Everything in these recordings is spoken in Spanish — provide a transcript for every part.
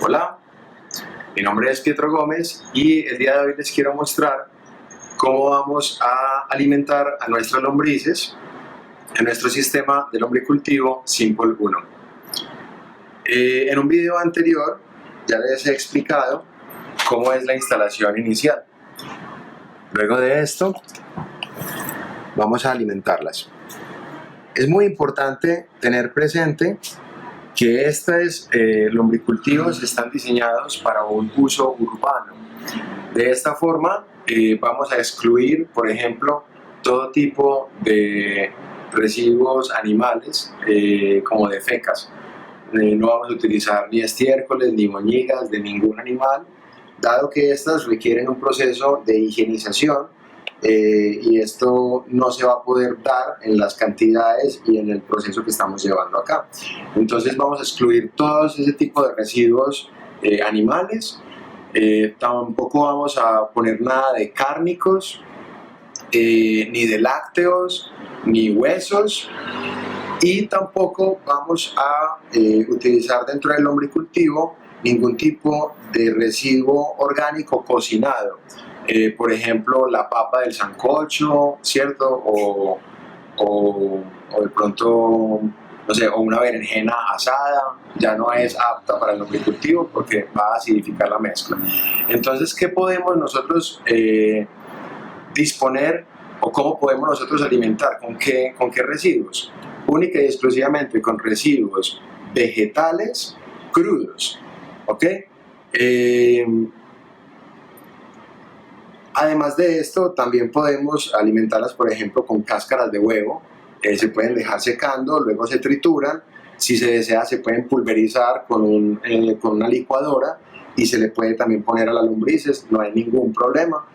Hola, mi nombre es Pietro Gómez y el día de hoy les quiero mostrar cómo vamos a alimentar a nuestras lombrices en nuestro sistema de lombricultivo Simple 1. En un video anterior ya les he explicado cómo es la instalación inicial. Luego de esto vamos a alimentarlas. Es muy importante tener presente que estos lombricultivos están diseñados para un uso urbano. De esta forma vamos a excluir, por ejemplo, todo tipo de residuos animales como de fecas. No vamos a utilizar ni estiércoles ni moñigas de ningún animal, dado que estas requieren un proceso de higienización y esto no se va a poder dar en las cantidades y en el proceso que estamos llevando acá. Entonces vamos a excluir todos ese tipo de residuos animales. Tampoco vamos a poner nada de cárnicos, ni de lácteos, ni huesos, y tampoco vamos a utilizar dentro del lombricultivo ningún tipo de residuo orgánico cocinado. Por ejemplo, la papa del sancocho, ¿cierto? O de pronto, no sé, o una berenjena asada, ya no es apta para el lombricultivo porque va a acidificar la mezcla. Entonces, ¿qué podemos nosotros disponer o cómo podemos nosotros alimentar? ¿Con qué residuos? Única y exclusivamente con residuos vegetales crudos, ¿ok? Además de esto, también podemos alimentarlas, por ejemplo, con cáscaras de huevo. Se pueden dejar secando, luego se trituran. Si se desea, se pueden pulverizar con una licuadora y se le puede también poner a las lombrices, no hay ningún problema.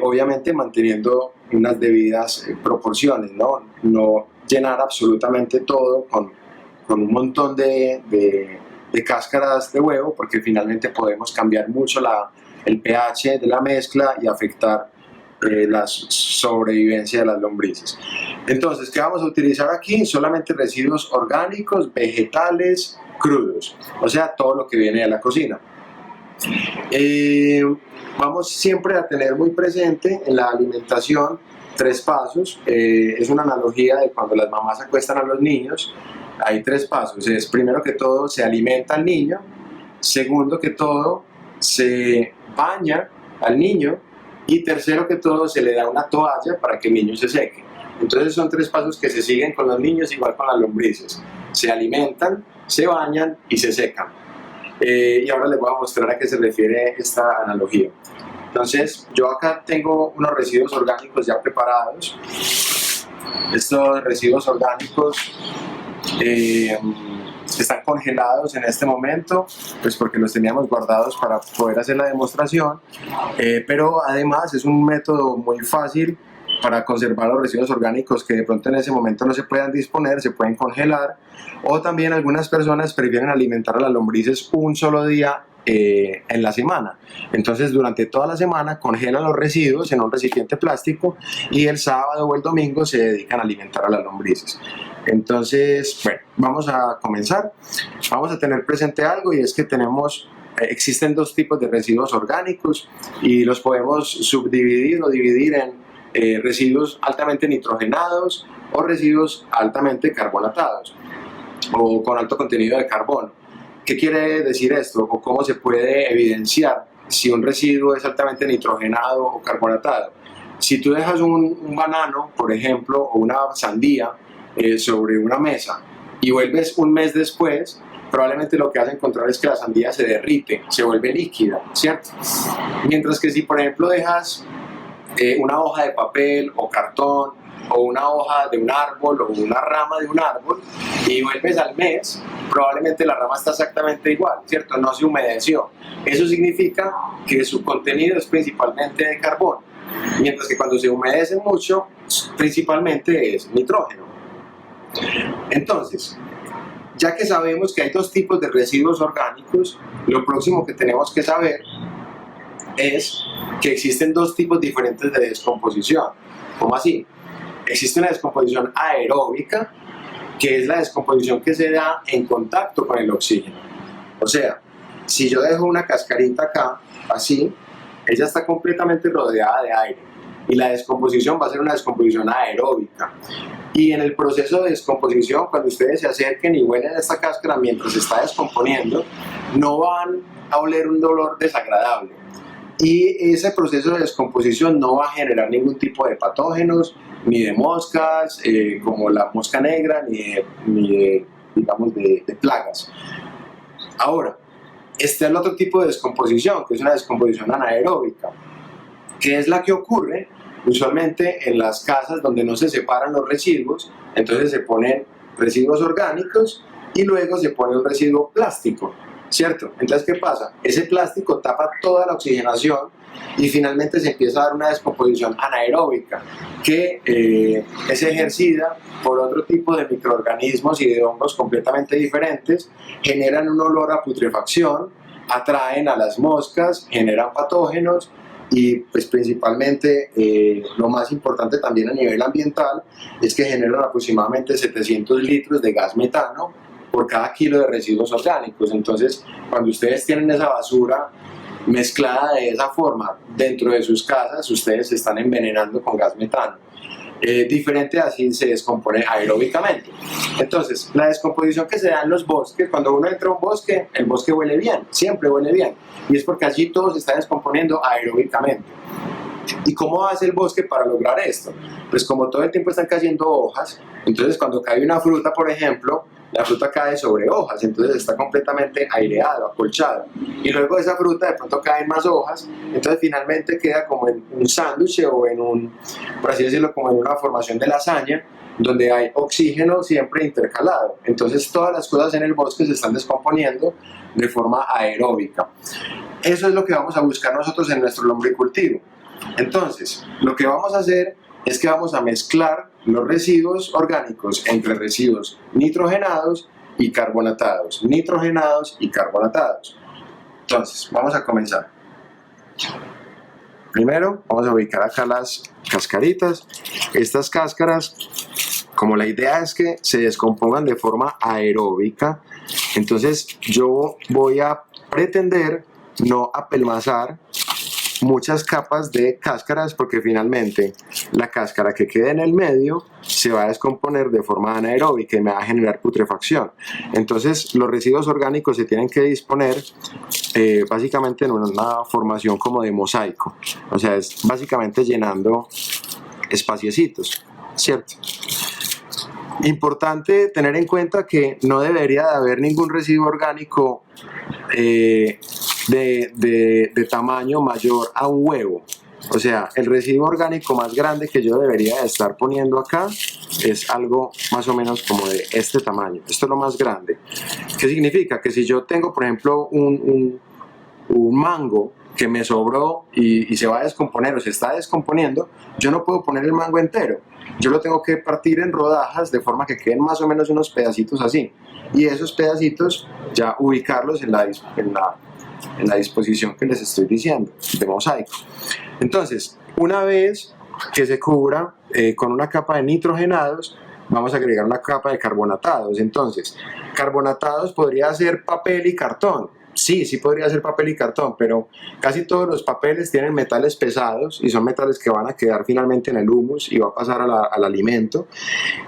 Obviamente manteniendo unas debidas proporciones, ¿no? No llenar absolutamente todo con un montón de cáscaras de huevo, porque finalmente podemos cambiar mucho el pH de la mezcla y afectar la sobrevivencia de las lombrices. Entonces, ¿qué vamos a utilizar aquí? Solamente residuos orgánicos, vegetales, crudos, o sea, todo lo que viene de la cocina. Vamos siempre a tener muy presente en la alimentación 3 pasos. Es una analogía de cuando las mamás acuestan a los niños. Hay 3 pasos. Es, primero que todo, se alimenta al niño. Segundo que todo, se baña al niño. Y tercero que todo, se le da una toalla para que el niño se seque. Entonces son 3 pasos que se siguen con los niños, igual con las lombrices. Se alimentan, se bañan y se secan. Y ahora les voy a mostrar a qué se refiere esta analogía. Entonces, yo acá tengo unos residuos orgánicos ya preparados. Estos residuos orgánicos están congelados en este momento, pues porque los teníamos guardados para poder hacer la demostración, pero además es un método muy fácil para conservar los residuos orgánicos que de pronto en ese momento no se puedan disponer, se pueden congelar, o también algunas personas prefieren alimentar a las lombrices un solo día en la semana. Entonces durante toda la semana congelan los residuos en un recipiente plástico y el sábado o el domingo se dedican a alimentar a las lombrices. Entonces, bueno, vamos a comenzar. Vamos a tener presente algo, y es que existen 2 tipos de residuos orgánicos y los podemos subdividir o dividir en residuos altamente nitrogenados o residuos altamente carbonatados o con alto contenido de carbono. ¿Qué quiere decir esto? ¿O cómo se puede evidenciar si un residuo es altamente nitrogenado o carbonatado? Si tú dejas un banano, por ejemplo, o una sandía sobre una mesa y vuelves un mes después, probablemente lo que vas a encontrar es que la sandía se derrite, se vuelve líquida, ¿cierto? Mientras que si, por ejemplo, dejas una hoja de papel o cartón o una hoja de un árbol o una rama de un árbol y vuelves al mes, probablemente la rama está exactamente igual, ¿cierto? No se humedeció. Eso significa que su contenido es principalmente de carbono, mientras que cuando se humedece mucho, principalmente es nitrógeno. Entonces, ya que sabemos que hay 2 tipos de residuos orgánicos, lo próximo que tenemos que saber es que existen 2 tipos diferentes de descomposición. ¿Cómo así? Existe una descomposición aeróbica, que es la descomposición que se da en contacto con el oxígeno. O sea, si yo dejo una cascarita acá, así, ella está completamente rodeada de aire y la descomposición va a ser una descomposición aeróbica. Y en el proceso de descomposición, cuando ustedes se acerquen y huelen esta cáscara mientras se está descomponiendo, no van a oler un dolor desagradable. Y ese proceso de descomposición no va a generar ningún tipo de patógenos, ni de moscas, como la mosca negra, digamos, de plagas. Ahora, este es el otro tipo de descomposición, que es una descomposición anaeróbica, que es la que ocurre usualmente en las casas donde no se separan los residuos. Entonces se ponen residuos orgánicos y luego se pone un residuo plástico, ¿cierto? Entonces, ¿qué pasa? Ese plástico tapa toda la oxigenación y finalmente se empieza a dar una descomposición anaeróbica que es ejercida por otro tipo de microorganismos y de hongos completamente diferentes, generan un olor a putrefacción, atraen a las moscas, generan patógenos y pues principalmente lo más importante también a nivel ambiental es que generan aproximadamente 700 litros de gas metano por cada kilo de residuos orgánicos. Entonces, cuando ustedes tienen esa basura mezclada de esa forma dentro de sus casas, ustedes se están envenenando con gas metano. Diferente así se descompone aeróbicamente. Entonces, la descomposición que se da en los bosques, cuando uno entra a un bosque, el bosque huele bien, siempre huele bien, y es porque allí todo se está descomponiendo aeróbicamente. ¿Y cómo hace el bosque para lograr esto? Pues como todo el tiempo están cayendo hojas, entonces cuando cae una fruta, por ejemplo, la fruta cae sobre hojas, entonces está completamente aireado, acolchado. Y luego de esa fruta de pronto caen más hojas, entonces finalmente queda como en un sándwich o en un, por así decirlo, como en una formación de lasaña, donde hay oxígeno siempre intercalado. Entonces todas las cosas en el bosque se están descomponiendo de forma aeróbica. Eso es lo que vamos a buscar nosotros en nuestro lombricultivo. Entonces, lo que vamos a hacer es que vamos a mezclar los residuos orgánicos entre residuos nitrogenados y carbonatados, nitrogenados y carbonatados. Entonces, vamos a comenzar. Primero, vamos a ubicar acá las cascaritas. Estas cáscaras, como la idea es que se descompongan de forma aeróbica, entonces yo voy a pretender no apelmazar muchas capas de cáscaras, porque finalmente la cáscara que quede en el medio se va a descomponer de forma anaeróbica y me va a generar putrefacción. Entonces los residuos orgánicos se tienen que disponer básicamente en una formación como de mosaico, o sea, es básicamente llenando espaciecitos, ¿cierto? Importante tener en cuenta que no debería de haber ningún residuo orgánico de tamaño mayor a un huevo. O sea, el residuo orgánico más grande que yo debería de estar poniendo acá es algo más o menos como de este tamaño. Esto es lo más grande. ¿Qué significa? Que si yo tengo, por ejemplo, un mango que me sobró y se va a descomponer o se está descomponiendo, yo no puedo poner el mango entero. Yo lo tengo que partir en rodajas de forma que queden más o menos unos pedacitos así. Y esos pedacitos ya ubicarlos en la disposición que les estoy diciendo, de mosaico. Entonces, una vez que se cubra con una capa de nitrogenados, vamos a agregar una capa de carbonatados. Entonces, carbonatados podría ser papel y cartón. Sí podría ser papel y cartón, pero casi todos los papeles tienen metales pesados y son metales que van a quedar finalmente en el humus y va a pasar al alimento.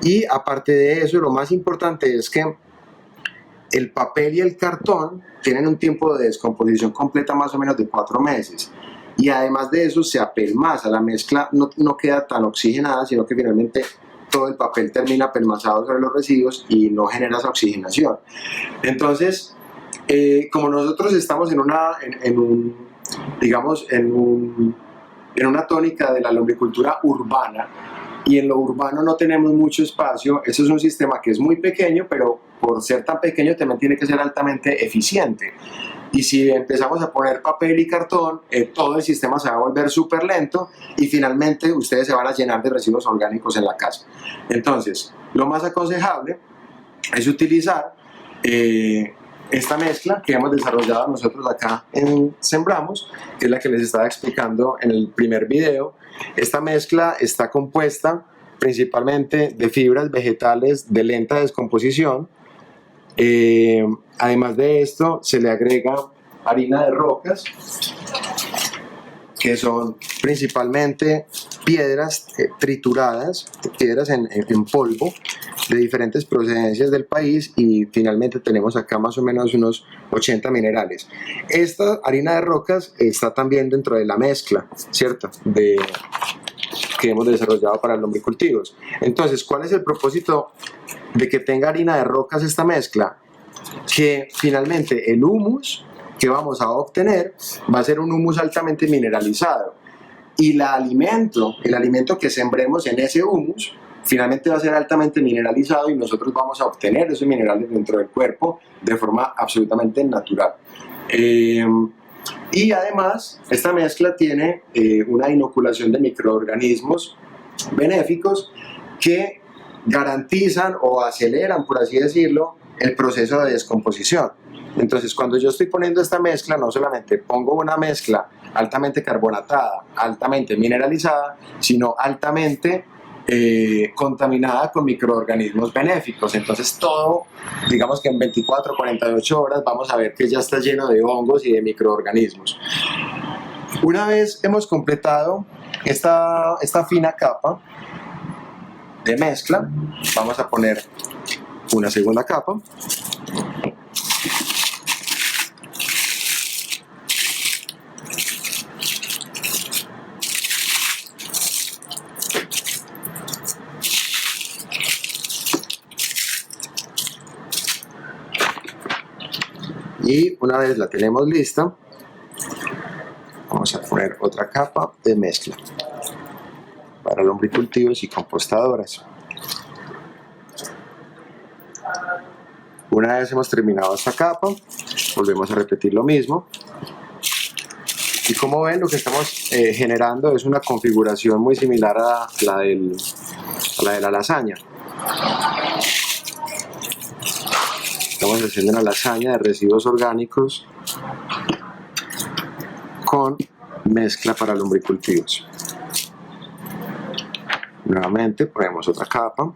Y aparte de eso, lo más importante es que el papel y el cartón tienen un tiempo de descomposición completa más o menos de 4 meses. Y además de eso se apelmaza, la mezcla no queda tan oxigenada, sino que finalmente todo el papel termina apelmazado sobre los residuos y no genera esa oxigenación. Entonces, como nosotros estamos en una tónica de la lombricultura urbana, y en lo urbano no tenemos mucho espacio, eso es un sistema que es muy pequeño, pero por ser tan pequeño también tiene que ser altamente eficiente. Y si empezamos a poner papel y cartón, todo el sistema se va a volver súper lento y finalmente ustedes se van a llenar de residuos orgánicos en la casa. Entonces, lo más aconsejable es utilizar esta mezcla que hemos desarrollado nosotros acá en Sembramos, que es la que les estaba explicando en el primer video. Esta mezcla está compuesta principalmente de fibras vegetales de lenta descomposición. Además de esto, se le agrega harina de rocas, que son principalmente piedras trituradas, piedras en polvo de diferentes procedencias del país, y finalmente tenemos acá más o menos unos 80 minerales. Esta harina de rocas está también dentro de la mezcla, ¿cierto?, que hemos desarrollado para lombricultivos. Entonces, ¿cuál es el propósito de que tenga harina de rocas esta mezcla? Que finalmente el humus que vamos a obtener va a ser un humus altamente mineralizado, y el alimento que sembremos en ese humus finalmente va a ser altamente mineralizado, y nosotros vamos a obtener esos minerales dentro del cuerpo de forma absolutamente natural. Y además esta mezcla tiene una inoculación de microorganismos benéficos que garantizan o aceleran, por así decirlo, el proceso de descomposición. Entonces, cuando yo estoy poniendo esta mezcla, no solamente pongo una mezcla altamente carbonatada, altamente mineralizada, sino altamente contaminada con microorganismos benéficos. Entonces todo, digamos que en 24 o 48 horas vamos a ver que ya está lleno de hongos y de microorganismos. Una vez hemos completado esta fina capa de mezcla, vamos a poner una segunda capa. Y una vez la tenemos lista, vamos a poner otra capa de mezcla para lombricultivos y compostadoras. Una vez hemos terminado esta capa, volvemos a repetir lo mismo. Y como ven, lo que estamos generando es una configuración muy similar a la de la lasaña. Estamos haciendo una lasaña de residuos orgánicos con mezcla para lombricultivos. Nuevamente ponemos otra capa.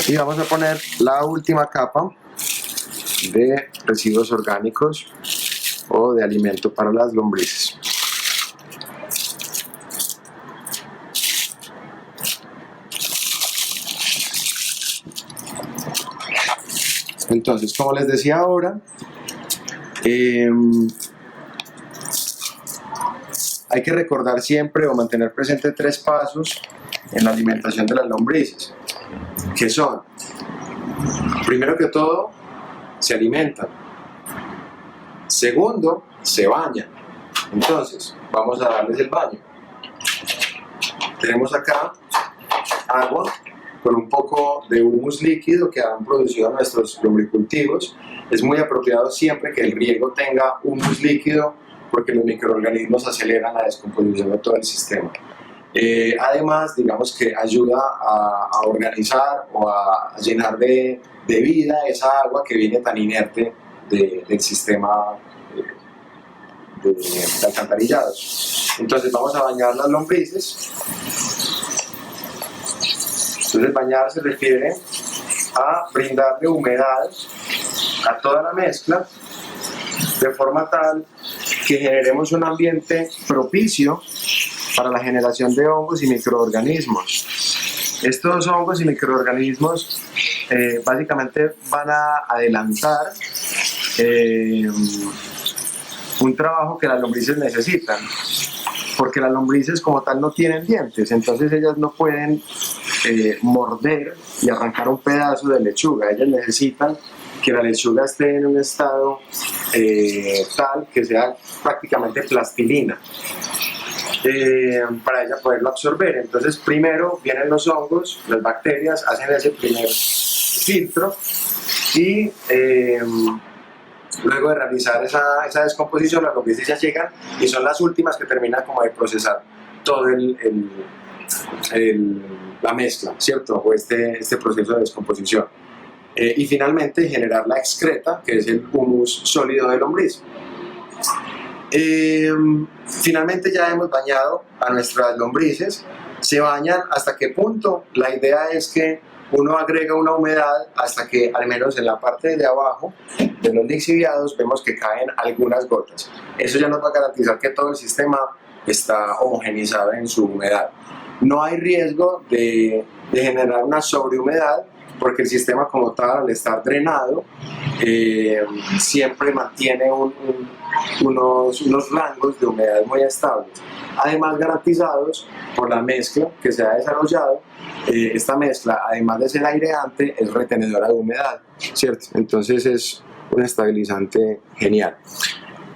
Y vamos a poner la última capa de residuos orgánicos o de alimento para las lombrices. Entonces, como les decía ahora, hay que recordar siempre o mantener presente 3 pasos en la alimentación de las lombrices, que son, primero que todo, se alimentan. Segundo, se bañan. Entonces, vamos a darles el baño. Tenemos acá agua con un poco de humus líquido que han producido nuestros lombricultivos. Es muy apropiado siempre que el riego tenga humus líquido, porque los microorganismos aceleran la descomposición de todo el sistema. Además, digamos que ayuda a organizar o a llenar de vida esa agua que viene tan inerte del sistema de alcantarillados. Entonces vamos a bañar las lombrices. Entonces bañar se refiere a brindarle humedad a toda la mezcla de forma tal que generemos un ambiente propicio para la generación de hongos y microorganismos. Estos hongos y microorganismos básicamente van a adelantar un trabajo que las lombrices necesitan, porque las lombrices como tal no tienen dientes, entonces ellas no pueden morder y arrancar un pedazo de lechuga. Ellas necesitan que la lechuga esté en un estado tal que sea prácticamente plastilina, para ella poderlo absorber. Entonces primero vienen los hongos, las bacterias hacen ese primer filtro y luego de realizar esa descomposición, las lombrices ya llegan y son las últimas que terminan como de procesar todo la mezcla, ¿cierto? O este proceso de descomposición. y finalmente generar la excreta, que es el humus sólido de lombriz. Finalmente ya hemos bañado a nuestras lombrices. Se bañan hasta qué punto. La idea es que uno agrega una humedad hasta que al menos en la parte de abajo de los lixiviados vemos que caen algunas gotas. Eso ya nos va a garantizar que todo el sistema está homogeneizado en su humedad. No hay riesgo de generar una sobrehumedad, porque el sistema como tal, al estar drenado, siempre mantiene unos rangos de humedad muy estables, además garantizados por la mezcla que se ha desarrollado. Esta mezcla, además de ser aireante, es retenedora de humedad, ¿cierto? Entonces es un estabilizante genial.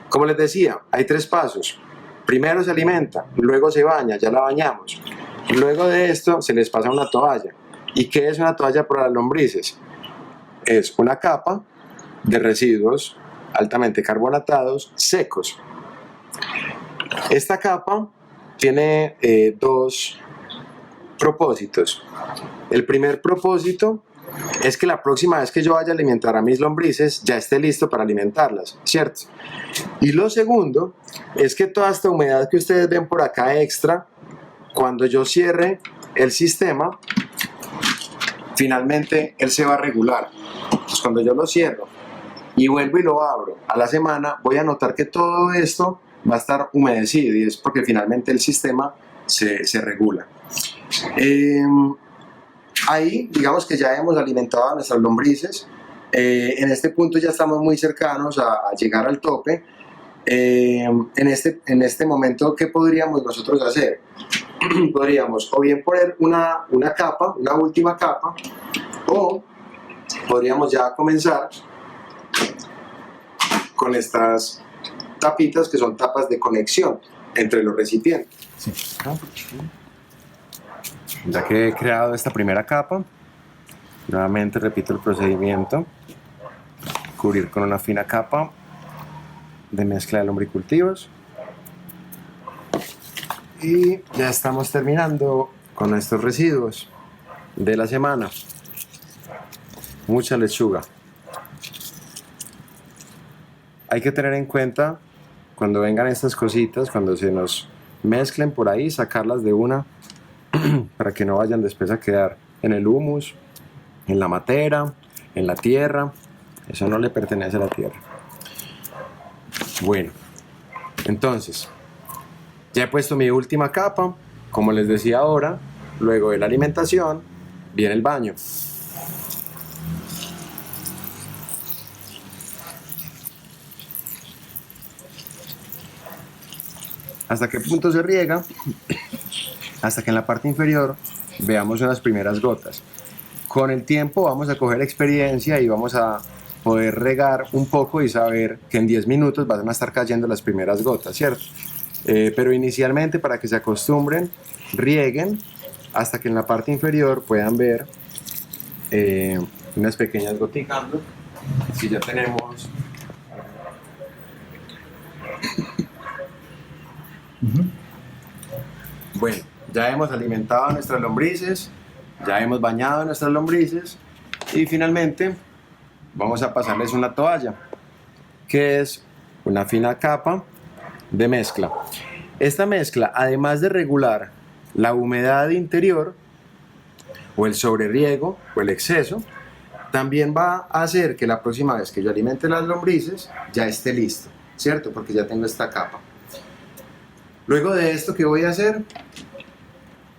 Como les decía, hay 3 pasos. Primero se alimenta, luego se baña, ya la bañamos. Luego de esto se les pasa una toalla. ¿Y qué es una toalla para las lombrices? Es una capa de residuos altamente carbonatados secos. Esta capa tiene 2 propósitos. El primer propósito es que la próxima vez que yo vaya a alimentar a mis lombrices ya esté listo para alimentarlas, ¿cierto? Y lo segundo es que toda esta humedad que ustedes ven por acá extra, cuando yo cierre el sistema, finalmente él se va a regular. Pues cuando yo lo cierro y vuelvo y lo abro a la semana, voy a notar que todo esto va a estar humedecido, y es porque finalmente el sistema se regula. Ahí digamos que ya hemos alimentado a nuestras lombrices. En este punto ya estamos muy cercanos a llegar al tope. En este momento, ¿qué podríamos nosotros hacer? Podríamos o bien poner una capa, una última capa, o podríamos ya comenzar con estas tapitas que son tapas de conexión entre los recipientes. Sí. Ya que he creado esta primera capa, nuevamente repito el procedimiento: cubrir con una fina capa de mezcla de lombricultivos. Y ya estamos terminando con nuestros residuos de la semana. Mucha lechuga. Hay que tener en cuenta, cuando vengan estas cositas, cuando se nos mezclen por ahí, sacarlas de una para que no vayan después a quedar en el humus, en la matera, en la tierra. Eso no le pertenece a la tierra. Bueno, entonces ya he puesto mi última capa. Como les decía ahora, luego de la alimentación viene el baño. ¿Hasta qué punto se riega? Hasta que en la parte inferior veamos unas primeras gotas. Con el tiempo vamos a coger experiencia y vamos a poder regar un poco y saber que en 10 minutos van a estar cayendo las primeras gotas, ¿cierto? Pero inicialmente, para que se acostumbren, rieguen hasta que en la parte inferior puedan ver unas pequeñas goticas. Si ya tenemos bueno, ya hemos alimentado a nuestras lombrices, ya hemos bañado a nuestras lombrices, y finalmente vamos a pasarles una toalla, que es una fina capa de mezcla. Esta mezcla, además de regular la humedad interior o el sobreriego o el exceso, también va a hacer que la próxima vez que yo alimente las lombrices ya esté listo, ¿cierto? Porque ya tengo esta capa. Luego de esto, ¿qué voy a hacer?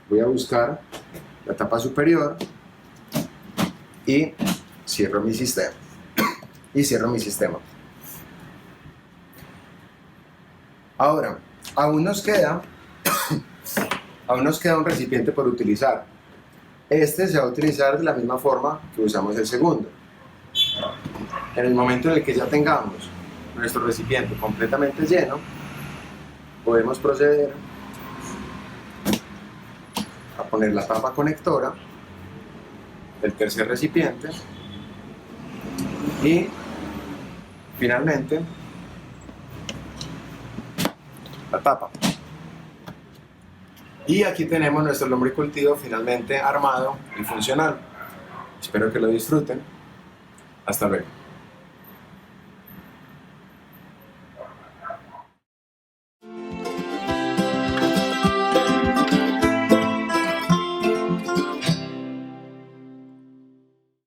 Voy a buscar la tapa superior y cierro mi sistema. Ahora, aún nos queda un recipiente por utilizar. Este se va a utilizar de la misma forma que usamos el segundo. En el momento en el que ya tengamos nuestro recipiente completamente lleno, podemos proceder a poner la tapa conectora del tercer recipiente y finalmente la tapa. Y aquí tenemos nuestro lombricultivo finalmente armado y funcional. Espero que lo disfruten. Hasta luego.